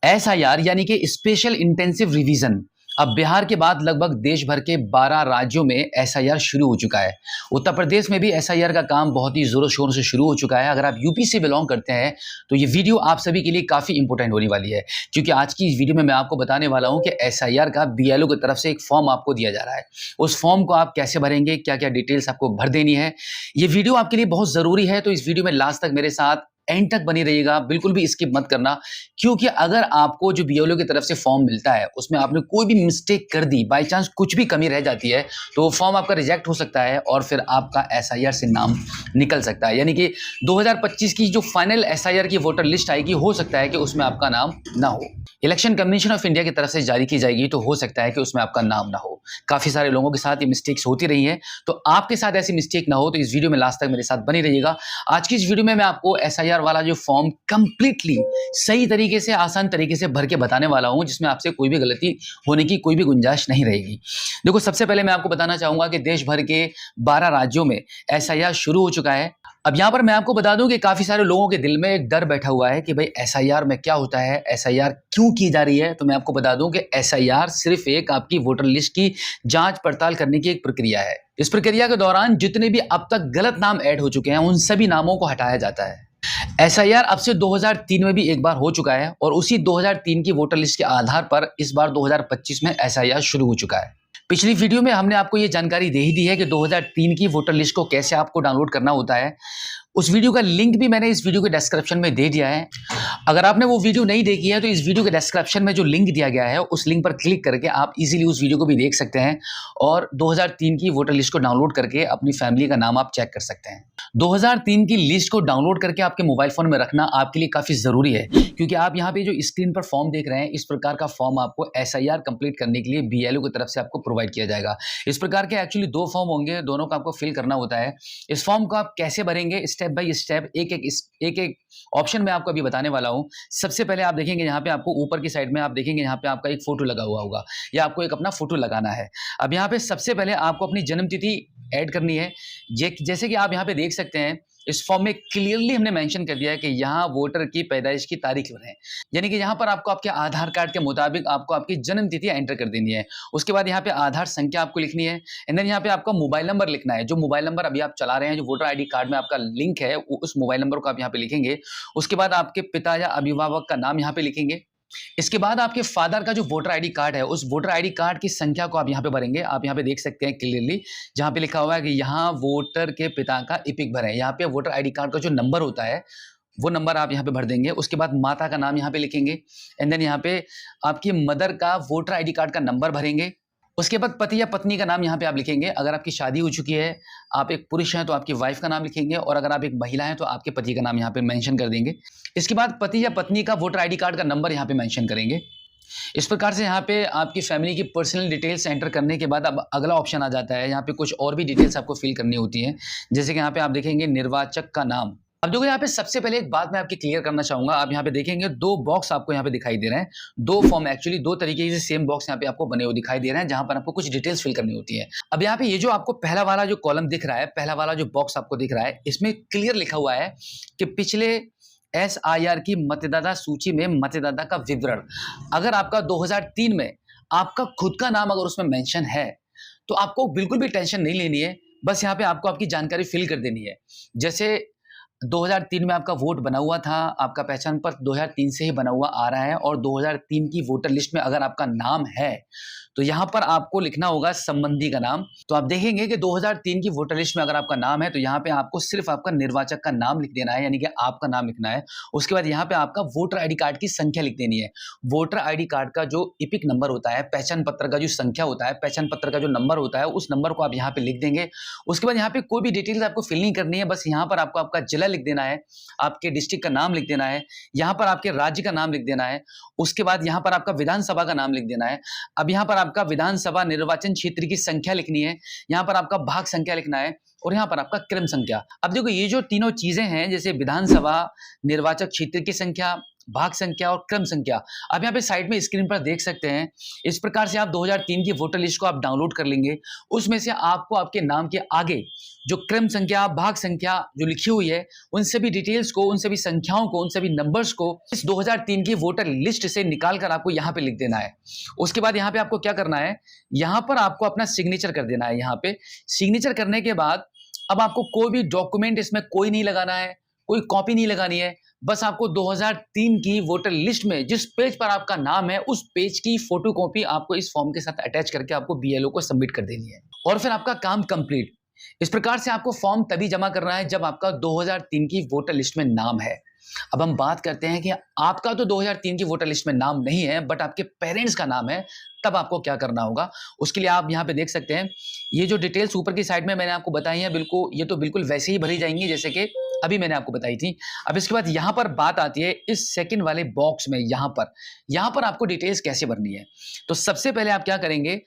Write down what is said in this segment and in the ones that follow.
SIR यानी कि special intensive revision. अब बिहार के बाद लगभग देश भर के 12 राज्यों में एसआईआर शुरू हो चुका है। उत्तर प्रदेश में भी एसआईआर का काम बहुत ही जोरों शोरों से शुरू हो चुका है। अगर आप यूपी से बिलोंग करते हैं तो ये वीडियो आप सभी के लिए काफी इंपॉर्टेंट होने वाली है, क्योंकि आज की इस वीडियो में मैं आपको बताने वाला हूं कि एसआईआर का बीएलओ की तरफ से एक फॉर्म आपको दिया जा रहा है। उस फॉर्म को आप कैसे भरेंगे, क्या क्या डिटेल्स आपको भर देनी है, ये वीडियो आपके लिए बहुत जरूरी है। तो इस वीडियो में लास्ट तक मेरे साथ एंड तक बनी रहिएगा, बिल्कुल भी स्किप मत करना। क्योंकि अगर आपको जो बीएलओ की तरफ से फॉर्म मिलता है उसमें आपने कोई भी मिस्टेक कर दी, बाय चांस कुछ भी कमी रह जाती है, तो वो फॉर्म आपका रिजेक्ट हो सकता है और फिर आपका एसआईआर से नाम निकल सकता है। यानी कि 2025 की जो फाइनल एसआईआर की वोटर लिस्ट आएगी, हो सकता है कि उसमें आपका नाम ना हो। इलेक्शन कमीशन ऑफ इंडिया की तरफ से जारी की जाएगी तो हो सकता है कि उसमें आपका नाम ना हो। काफी सारे लोगों के साथ ये मिस्टेक्स होती रही हैं, तो आपके साथ ऐसी मिस्टेक ना हो तो इस वीडियो में लास्ट तक मेरे साथ बनी रहिएगा। आज की इस वीडियो में मैं आपको एसआईआर वाला जो फॉर्म कंप्लीटली सही तरीके से, आसान तरीके से भर के बताने वाला हूं, जिसमें आपसे कोई भी गलती होने की कोई भी गुंजाइश नहीं रहेगी। देखो, सबसे पहले मैं आपको बताना चाहूंगा कि देश भर के 12 राज्यों में एसआईआर शुरू हो चुका है। अब यहां पर मैं आपको बता दूं कि काफी सारे लोगों के दिल में एक डर बैठा हुआ है कि भाई एसआईआर में क्या होता है, एसआईआर क्यों की जा रही है। तो मैं आपको बता दूं कि एसआईआर सिर्फ एक आपकी वोटर लिस्ट की जांच पड़ताल करने की एक प्रक्रिया है। इस प्रक्रिया के दौरान जितने भी अब तक गलत नाम ऐड हो चुके हैं उन सभी नामों को हटाया जाता है। एसआईआर अब से 2003 में भी एक बार हो चुका है और उसी 2003 की वोटर लिस्ट के आधार पर इस बार 2025 में एसआईआर शुरू हो चुका है। पिछली वीडियो में हमने आपको ये जानकारी दे ही दी है कि 2003 की वोटर लिस्ट को कैसे आपको डाउनलोड करना होता है। उस वीडियो का लिंक भी मैंने इस वीडियो के डिस्क्रिप्शन में दे दिया है। अगर आपने वो वीडियो नहीं देखी है तो इस वीडियो के डिस्क्रिप्शन में जो लिंक दिया गया है उस लिंक पर क्लिक करके आप इजीली उस वीडियो को भी देख सकते हैं और 2003 की वोटर लिस्ट को डाउनलोड करके अपनी फैमिली का नाम आप चेक कर सकते हैं। 2003 की लिस्ट को डाउनलोड करके आपके मोबाइल फोन में रखना आपके लिए काफी जरूरी है, क्योंकि आप यहाँ पे जो स्क्रीन पर फॉर्म देख रहे हैं, इस प्रकार का फॉर्म आपको एसआईआर कंप्लीट करने के लिए बीएलओ की तरफ से आपको प्रोवाइड किया जाएगा। इस प्रकार के एक्चुअली 2 फॉर्म होंगे, दोनों को आपको फिल करना होता है। इस फॉर्म को आप कैसे भरेंगे, स्टेप बाय स्टेप, एक ऑप्शन में आपको अभी बताने वाला हूं। सबसे पहले आप देखेंगे यहाँ पे आपको ऊपर की साइड में आप देखेंगे यहाँ पे आपका एक फोटो लगा हुआ होगा, या आपको एक अपना फोटो लगाना है। अब यहाँ पे सबसे पहले आपको अपनी जन्म तिथि ऐड करनी है। जैसे कि आप यहाँ पे देख सकते हैं, इस फॉर्म में क्लियरली हमने मेंशन कर दिया है कि यहाँ वोटर की पैदाइश की तारीख भरें। यानी कि यहाँ पर आपको आपके आधार कार्ड के मुताबिक आपको आपकी जन्म तिथि एंटर कर देनी है। उसके बाद यहाँ पे आधार संख्या आपको लिखनी है एंड देन यहाँ पे आपका मोबाइल नंबर लिखना है। जो मोबाइल नंबर अभी आप चला रहे हैं, जो वोटर आईडी कार्ड में आपका लिंक है, उस मोबाइल नंबर को आप यहाँ पे लिखेंगे। उसके बाद आपके पिता या अभिभावक का नाम यहाँ पे लिखेंगे। इसके बाद आपके फादर का जो वोटर आईडी कार्ड है, उस वोटर आईडी कार्ड की संख्या को आप यहाँ पे भरेंगे। आप यहाँ पे देख सकते हैं क्लियरली, जहाँ पे लिखा हुआ है कि यहाँ वोटर के पिता का इपिक भरें। यहाँ पे वोटर आईडी कार्ड का जो नंबर होता है वो नंबर आप यहाँ पे भर देंगे। उसके बाद माता का नाम यहाँ पे लिखेंगे एंड देन यहाँ पे आपकी मदर का वोटर आईडी कार्ड का नंबर भरेंगे। उसके बाद पति या पत्नी का नाम यहाँ पे आप लिखेंगे। अगर आपकी शादी हो चुकी है, आप एक पुरुष हैं, तो आपकी वाइफ का नाम लिखेंगे और अगर आप एक महिला हैं तो आपके पति का नाम यहाँ पे मेंशन कर देंगे। इसके बाद पति या पत्नी का वोटर आईडी कार्ड का नंबर यहाँ पे मेंशन करेंगे। इस प्रकार से यहाँ पे आपकी फैमिली की पर्सनल डिटेल्स एंटर करने के बाद अब अगला ऑप्शन आ जाता है। यहाँ पे कुछ और भी डिटेल्स आपको फिल करनी होती हैं, जैसे कि यहाँ पे आप देखेंगे निर्वाचक का नाम। अब देखो, यहाँ पे सबसे पहले एक बात मैं आपकी क्लियर करना चाहूंगा। आप यहाँ पे देखेंगे 2 बॉक्स आपको यहाँ पे दिखाई दे रहे हैं। 2 फॉर्म, एक्चुअली 2 तरीके से सेम बॉक्स यहाँ पे आपको बने हुए दिखाई दे रहे हैं, जहां पर आपको कुछ डिटेल्स फिल करनी होती है। अब यहाँ पे ये जो आपको पहला वाला जो कॉलम दिख रहा है, पहला वाला जो बॉक्स आपको दिख रहा है, इसमें क्लियर लिखा हुआ है कि पिछले एसआईआर की मतदाता सूची में मतदाता का विवरण। अगर आपका 2003 में आपका खुद का नाम अगर उसमें मेंशन है तो आपको बिल्कुल भी टेंशन नहीं लेनी है। बस यहाँ पे आपको आपकी जानकारी फिल कर देनी है। जैसे 2003 में आपका वोट बना हुआ था, आपका पहचान पत्र 2003 से ही बना हुआ आ रहा है और 2003 की वोटर लिस्ट में अगर आपका नाम है तो यहाँ पर आपको लिखना होगा संबंधी का नाम। तो आप देखेंगे कि 2003 की वोटर लिस्ट में अगर आपका नाम है तो यहाँ पे आपको सिर्फ आपका निर्वाचक का नाम लिख देना है, यानी कि आपका नाम लिखना है। उसके बाद यहाँ पे आपका वोटर आईडी कार्ड की संख्या लिख देनी है। वोटर आईडी कार्ड का जो इपिक नंबर होता है, पहचान पत्र का जो संख्या होता है, पहचान पत्र का जो नंबर होता है, उस नंबर को आप यहाँ पे लिख देंगे। उसके बाद यहाँ पे कोई भी डिटेल्स आपको फिल नहीं करनी है, बस यहाँ पर आपको आपका जिला लिख देना है, आपके डिस्ट्रिक्ट का नाम लिख देना है, यहाँ पर आपके राज्य का नाम लिख देना है। उसके बाद यहाँ पर आपका विधानसभा का नाम लिख देना है। अब यहाँ पर आपका विधानसभा निर्वाचन क्षेत्र की संख्या लिखनी है, यहाँ पर आपका भाग संख्या लिखना है और यहाँ पर आपका क्रम संख्या। अब देखो, ये जो तीनों चीजें हैं, जैसे विधानसभा, निर्वाचक क्षेत्र की संख्या, भाग संख्या और क्रम संख्या आप यहाँ पे साइड में स्क्रीन पर देख सकते हैं। इस प्रकार से आप 2003 की वोटर लिस्ट को आप डाउनलोड कर लेंगे। उसमें से आपको आपके नाम के आगे जो क्रम संख्या, भाग संख्या जो लिखी हुई है, उन सभी डिटेल्स को, उन सभी संख्याओं को, उन सभी नंबर्स को इस 2003 की वोटर लिस्ट से निकाल कर आपको यहाँ पे लिख देना है। उसके बाद यहाँ पे आपको क्या करना है, यहाँ पर आपको अपना सिग्नेचर कर देना है। यहाँ पे सिग्नेचर करने के बाद अब आपको कोई भी डॉक्यूमेंट इसमें कोई नहीं लगाना है, कोई कॉपी नहीं लगानी है। बस आपको 2003 की वोटर लिस्ट में जिस पेज पर आपका नाम है, उस पेज की फोटोकॉपी आपको इस फॉर्म के साथ अटैच करके आपको बीएलओ को सबमिट कर देनी है और फिर आपका काम कंप्लीट। इस प्रकार से आपको फॉर्म तभी जमा करना है जब आपका 2003 की वोटर लिस्ट में नाम है। अब हम बात करते हैं कि आपका तो 2003 की वोटर लिस्ट में नाम नहीं है, बट आपके पेरेंट्स का नाम है, तब आपको क्या करना होगा। उसके लिए आप यहाँ पे देख सकते हैं, ये जो डिटेल्स ऊपर की साइड में मैंने आपको बताई है, बिल्कुल ये तो बिल्कुल वैसे ही भरी जाएंगी जैसे कि अभी मैंने आपको बताई थी। अब इसके बाद यहाँ पर बात आती है इस सेकंड वाले बॉक्स में, यहाँ पर आपको डिटेल्स कैसे भरनी है। तो सबसे पहले आप क्या करेंगे,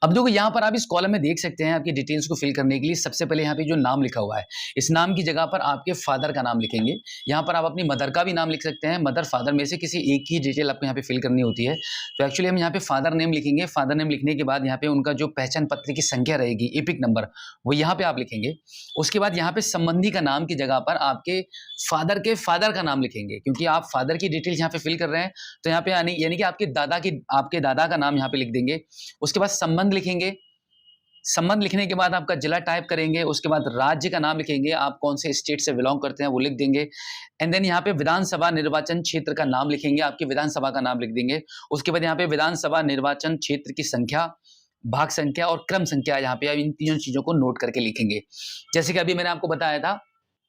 अब देखो यहाँ पर आप इस कॉलम में देख सकते हैं आपकी डिटेल्स को फिल करने के लिए सबसे पहले यहाँ पे जो नाम लिखा हुआ है, इस नाम की जगह पर आपके फादर का नाम लिखेंगे। यहाँ पर आप अपनी मदर का भी नाम लिख सकते हैं, मदर फादर में से किसी एक ही डिटेल आपको यहाँ पे फिल करनी होती है। तो एक्चुअली हम यहाँ पे फादर नेम लिखेंगे। फादर नेम लिखने के बाद यहाँ पे उनका जो पहचान पत्र की संख्या रहेगी, एपिक नंबर, वो यहाँ पे आप लिखेंगे। उसके बाद यहाँ पे संबंधी का नाम की जगह पर आपके फादर का नाम लिखेंगे, क्योंकि आप फादर की डिटेल्स यहाँ पे फिल कर रहे हैं। तो यहाँ पे यानी कि आपके दादा का नाम यहाँ पे लिख देंगे। उसके बाद संबंध लिखेंगे। संबंध लिखने के बाद आपका जिला टाइप करेंगे। उसके बाद राज्य का नाम लिखेंगे, आप कौन से स्टेट से बिलोंग करते हैं वो लिख देंगे। एंड देन यहाँ पे विधानसभा निर्वाचन क्षेत्र का नाम लिखेंगे, आपके विधानसभा का नाम लिख देंगे। उसके बाद यहाँ पे विधानसभा निर्वाचन क्षेत्र की संख्या, भाग संख्या और क्रम संख्या, यहाँ पे आप इन तीनों चीजों को नोट करके लिखेंगे। जैसे कि अभी मैंने आपको बताया था,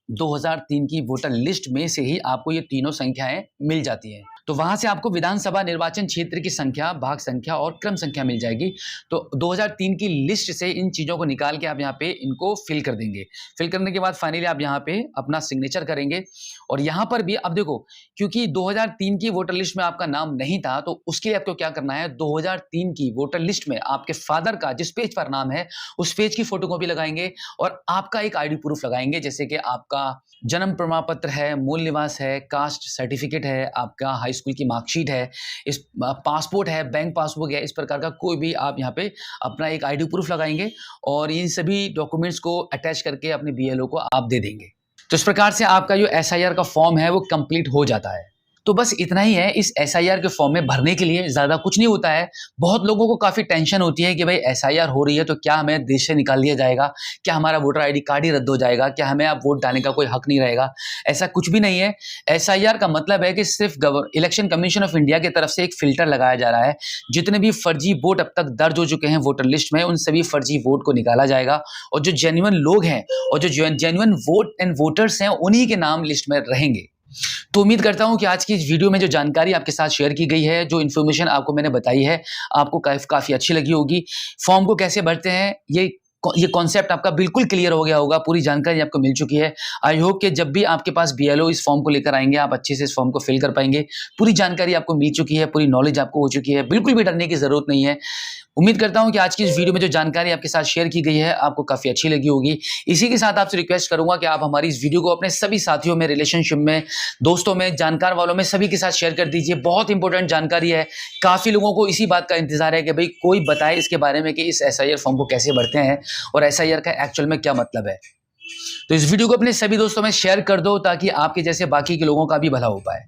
2003 की वोटर लिस्ट में से ही आपको ये तीनों संख्याएं मिल जाती हैं। तो वहां से आपको विधानसभा निर्वाचन क्षेत्र की संख्या, भाग संख्या और क्रम संख्या मिल जाएगी। तो 2003 की लिस्ट से इन चीजों को निकाल के आप यहाँ पे इनको फिल कर देंगे। फिल करने के बाद फाइनली आप यहाँ पे अपना सिग्नेचर करेंगे। और यहाँ पर भी अब देखो, क्योंकि 2003 की वोटर लिस्ट में आपका नाम नहीं था, तो उसके लिए आपको क्या करना है, 2003 की वोटर लिस्ट में आपके फादर का जिस पेज पर नाम है, उस पेज की फोटोकॉपी लगाएंगे और आपका एक आईडी प्रूफ लगाएंगे, जैसे कि आपका जन्म प्रमाण पत्र है, मूल निवास है, कास्ट सर्टिफिकेट है, आपका हाई स्कूल की मार्कशीट है, इस पासपोर्ट है, बैंक पासबुक है, इस प्रकार का कोई भी आप यहाँ पे अपना एक आईडी प्रूफ लगाएंगे और इन सभी डॉक्यूमेंट्स को अटैच करके अपने बीएलओ को आप दे देंगे। तो इस प्रकार से आपका जो एसआईआर का फॉर्म है वो कंप्लीट हो जाता है। तो बस इतना ही है इस एसआईआर के फॉर्म में भरने के लिए, ज्यादा कुछ नहीं होता है। बहुत लोगों को काफी टेंशन होती है कि भाई एसआईआर हो रही है तो क्या हमें देश से निकाल दिया जाएगा, क्या हमारा वोटर आईडी कार्ड ही रद्द हो जाएगा, क्या हमें अब वोट डालने का कोई हक नहीं रहेगा। ऐसा कुछ भी नहीं है। एसआईआर का मतलब है कि सिर्फ इलेक्शन कमीशन ऑफ इंडिया की तरफ से एक फिल्टर लगाया जा रहा है। जितने भी फर्जी वोट अब तक दर्ज हो चुके हैं वोटर लिस्ट में, उन सभी फर्जी वोट को निकाला जाएगा और जो जेन्युइन लोग हैं और जो जेन्युइन वोट एंड वोटर्स हैं, उन्हीं के नाम लिस्ट में रहेंगे। तो उम्मीद करता हूं कि आज की इस वीडियो में जो जानकारी आपके साथ शेयर की गई है, जो इन्फॉर्मेशन आपको मैंने बताई है, आपको काफी अच्छी लगी होगी। फॉर्म को कैसे भरते हैं ये कॉन्सेप्ट आपका बिल्कुल क्लियर हो गया होगा, पूरी जानकारी आपको मिल चुकी है। आई होप कि जब भी आपके पास बीएलओ इस फॉर्म को लेकर आएंगे, आप अच्छे से इस फॉर्म को फिल कर पाएंगे। पूरी जानकारी आपको मिल चुकी है, पूरी नॉलेज आपको हो चुकी है, बिल्कुल भी डरने की जरूरत नहीं है। उम्मीद करता हूं कि आज की इस वीडियो में जो जानकारी आपके साथ शेयर की गई है आपको काफी अच्छी लगी होगी। इसी के साथ आपसे रिक्वेस्ट करूंगा कि आप हमारी इस वीडियो को अपने सभी साथियों में, रिलेशनशिप में, दोस्तों में, जानकार वालों में, सभी के साथ शेयर कर दीजिए। बहुत इंपॉर्टेंट जानकारी है। काफी लोगों को इसी बात का इंतजार है कि भाई कोई बताए इसके बारे में कि इस एसआईआर फॉर्म को कैसे भरते हैं और एसआईआर का एक्चुअल में क्या मतलब है। तो इस वीडियो को अपने सभी दोस्तों में शेयर कर दो ताकि आपके जैसे बाकी के लोगों का भी भला हो पाए।